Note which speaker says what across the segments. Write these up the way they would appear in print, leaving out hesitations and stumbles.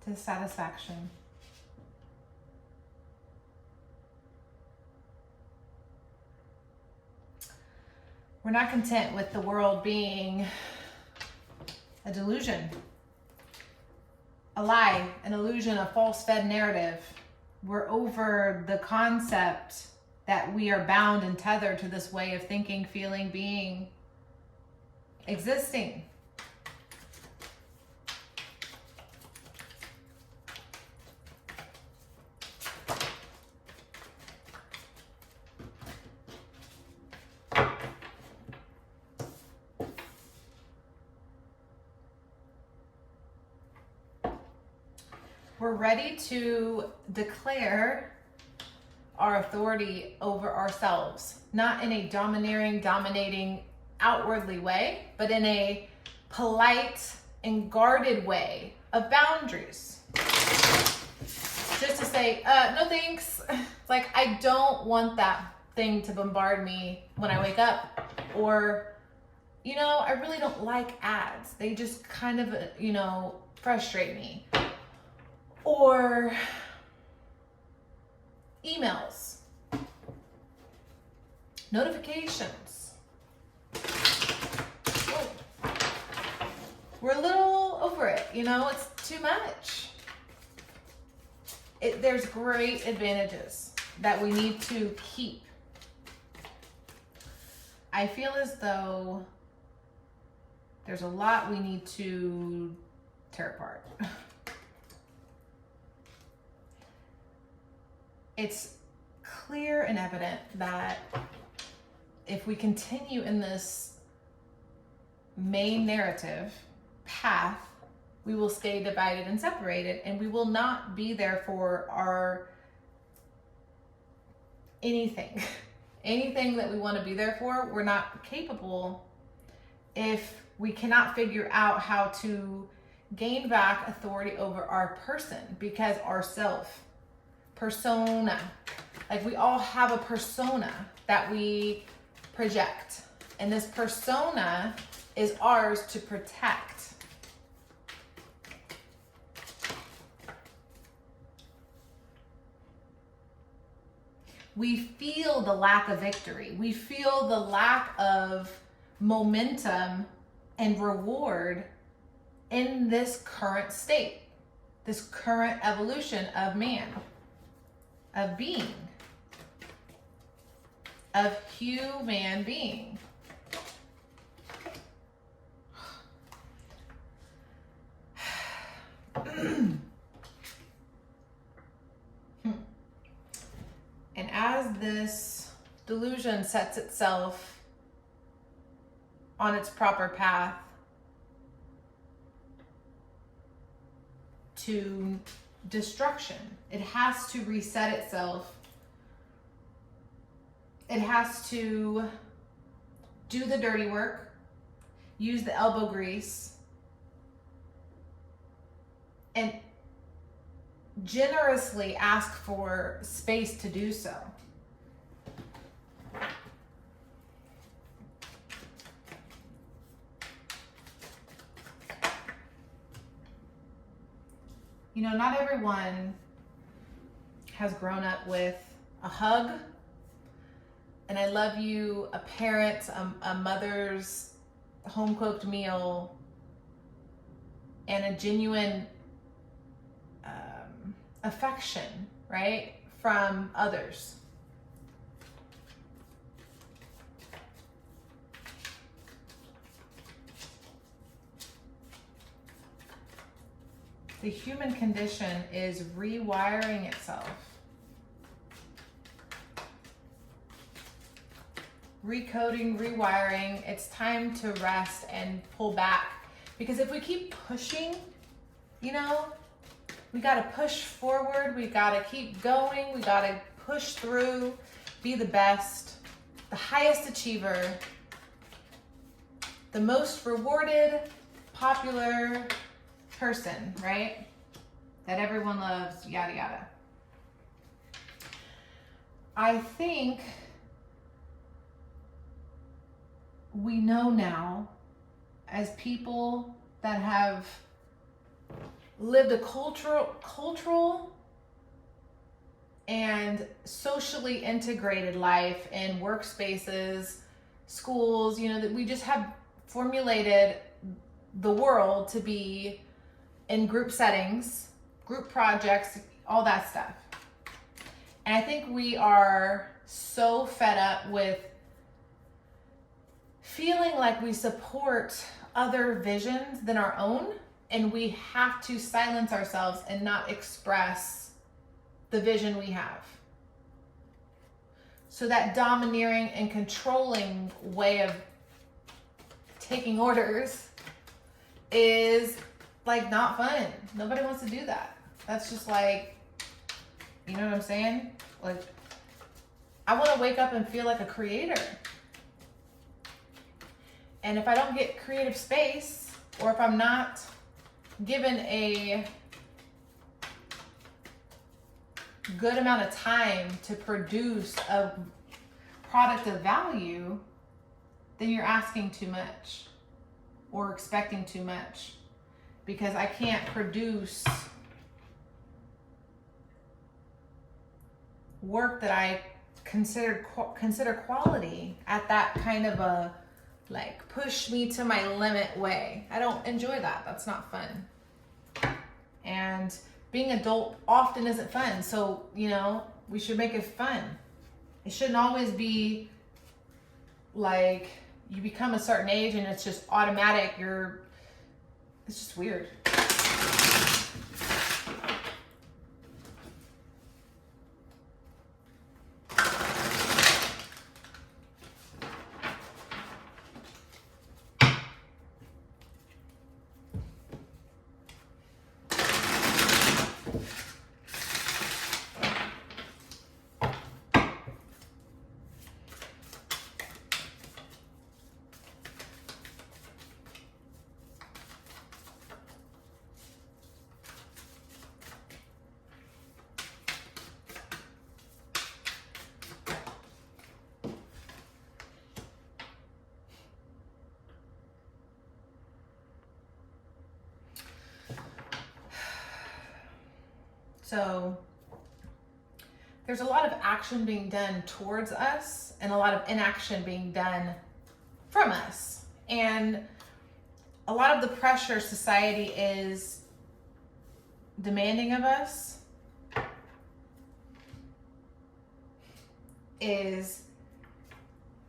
Speaker 1: dissatisfaction. We're not content with the world being a delusion, a lie, an illusion, a false-fed narrative. We're over the concept that we are bound and tethered to this way of thinking, feeling, being, existing. We're ready to declare our authority over ourselves, not in a dominating, outwardly way, but in a polite and guarded way of boundaries. Just to say, no thanks. Like, I don't want that thing to bombard me when I wake up. Or, you know, I really don't like ads. They just kind of, you know, frustrate me. Or emails, notifications. Whoa. We're a little over it, you know, it's too much. There's great advantages that we need to keep. I feel as though there's a lot we need to tear apart. It's clear and evident that if we continue in this main narrative path, we will stay divided and separated, and we will not be there for our anything that we want to be there for. We're not capable if we cannot figure out how to gain back authority over our person, because our persona, like we all have a persona that we project, and this persona is ours to protect. We feel the lack of victory. We feel the lack of momentum and reward in this current state, this current evolution of man, of being, of human being. And as this delusion sets itself on its proper path to destruction, it has to reset itself. It has to do the dirty work, use the elbow grease, and generously ask for space to do so. You know, not everyone has grown up with a hug, and I love you, a parent, a mother's home-cooked meal, and a genuine affection, right, from others. The human condition is rewiring itself. Recoding, rewiring. It's time to rest and pull back. Because if we keep pushing, you know, we got to push forward. We got to keep going. We got to push through, be the best, the highest achiever, the most rewarded, popular person, right? That everyone loves, yada, yada. I think we know now, as people that have lived a cultural and socially integrated life in workspaces, schools, you know, that we just have formulated the world to be in group settings, group projects, all that stuff. And I think we are so fed up with feeling like we support other visions than our own, and we have to silence ourselves and not express the vision we have. So that domineering and controlling way of taking orders is like not fun. Nobody wants to do that. That's just like, you know what I'm saying? Like, I want to wake up and feel like a creator. And if I don't get creative space, or if I'm not given a good amount of time to produce a product of value, then you're asking too much or expecting too much, because I can't produce work that I consider quality at that kind of a like push me to my limit way. I don't enjoy that. That's not fun. And being adult often isn't fun. So, you know, we should make it fun. It shouldn't always be like you become a certain age and it's just automatic. It's just weird. So there's a lot of action being done towards us and a lot of inaction being done from us. And a lot of the pressure society is demanding of us is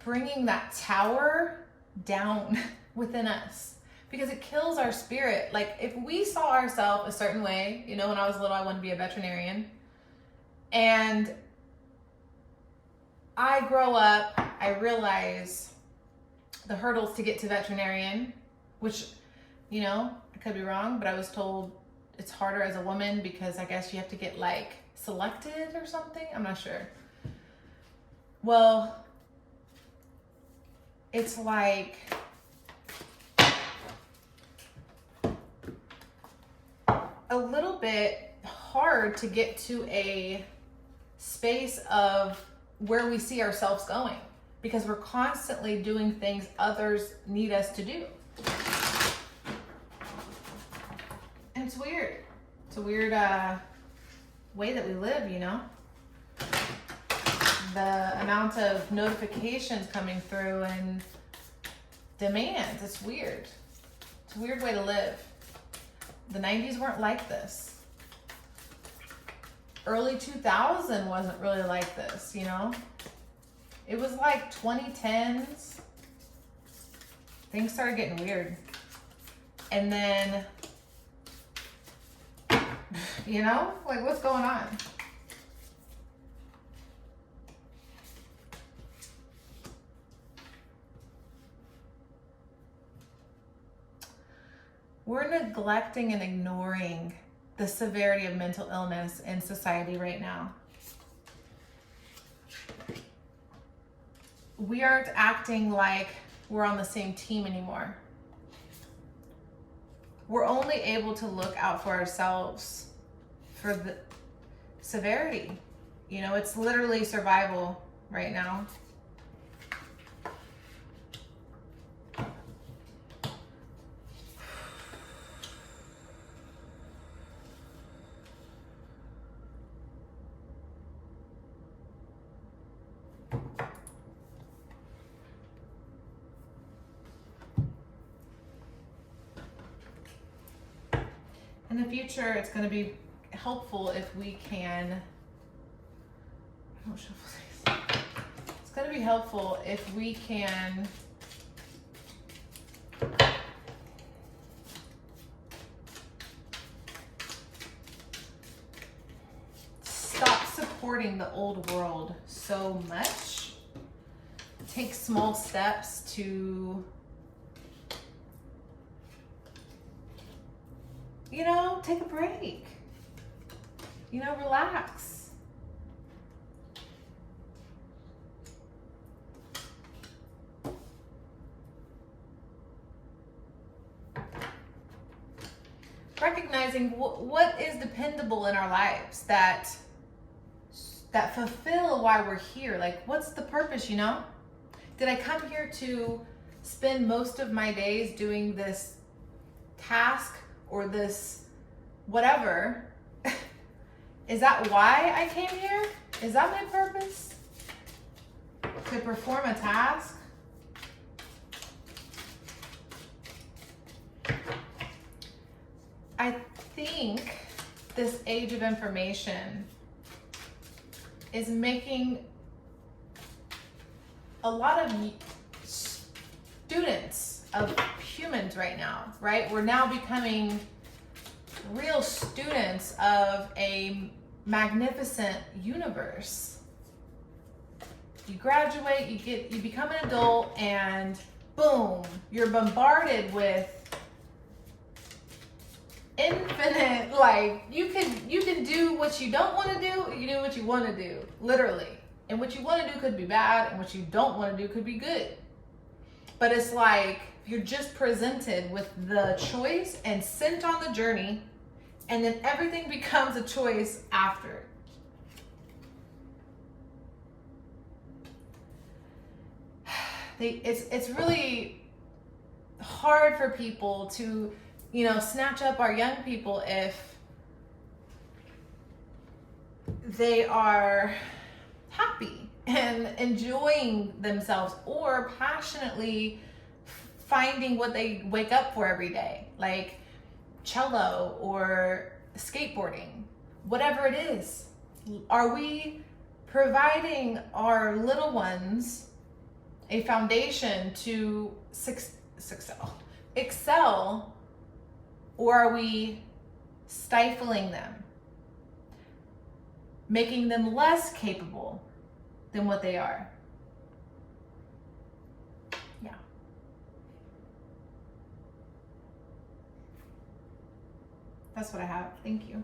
Speaker 1: bringing that tower down within us, because it kills our spirit. Like if we saw ourselves a certain way, you know, when I was little, I wanted to be a veterinarian, and I grow up, I realize the hurdles to get to veterinarian, which, you know, I could be wrong, but I was told it's harder as a woman because I guess you have to get like selected or something. I'm not sure. Well, it's like a little bit hard to get to a space of where we see ourselves going, because we're constantly doing things others need us to do. And it's weird. It's a weird way that we live, you know? The amount of notifications coming through and demands, it's weird. It's a weird way to live. The 90s weren't like this. Early 2000 wasn't really like this, you know? It was like 2010s. Things started getting weird. And then, you know, like what's going on? We're neglecting and ignoring the severity of mental illness in society right now. We aren't acting like we're on the same team anymore. We're only able to look out for ourselves for the severity. You know, it's literally survival right now. In the future, it's going to be helpful if we can, it's going to be helpful if we can stop supporting the old world so much. Take small steps to, you know, take a break. You know, relax. Recognizing what is dependable in our lives that fulfill why we're here. Like, what's the purpose, you know? Did I come here to spend most of my days doing this task or this whatever? Is that why I came here? Is that my purpose? To perform a task? I think this age of information is making a lot of students of humans right now, right? We're now becoming real students of a magnificent universe. You graduate, you become an adult, and boom, you're bombarded with infinite, like, you can do what you don't want to do, you do what you want to do, literally. And what you want to do could be bad, and what you don't want to do could be good. But it's like you're just presented with the choice and sent on the journey, and then everything becomes a choice after. It's really hard for people to, you know, snatch up our young people if they are happy and enjoying themselves or passionately finding what they wake up for every day, like cello or skateboarding, whatever it is. Are we providing our little ones a foundation to excel, or are we stifling them, making them less capable than what they are? Yeah. That's what I have. Thank you.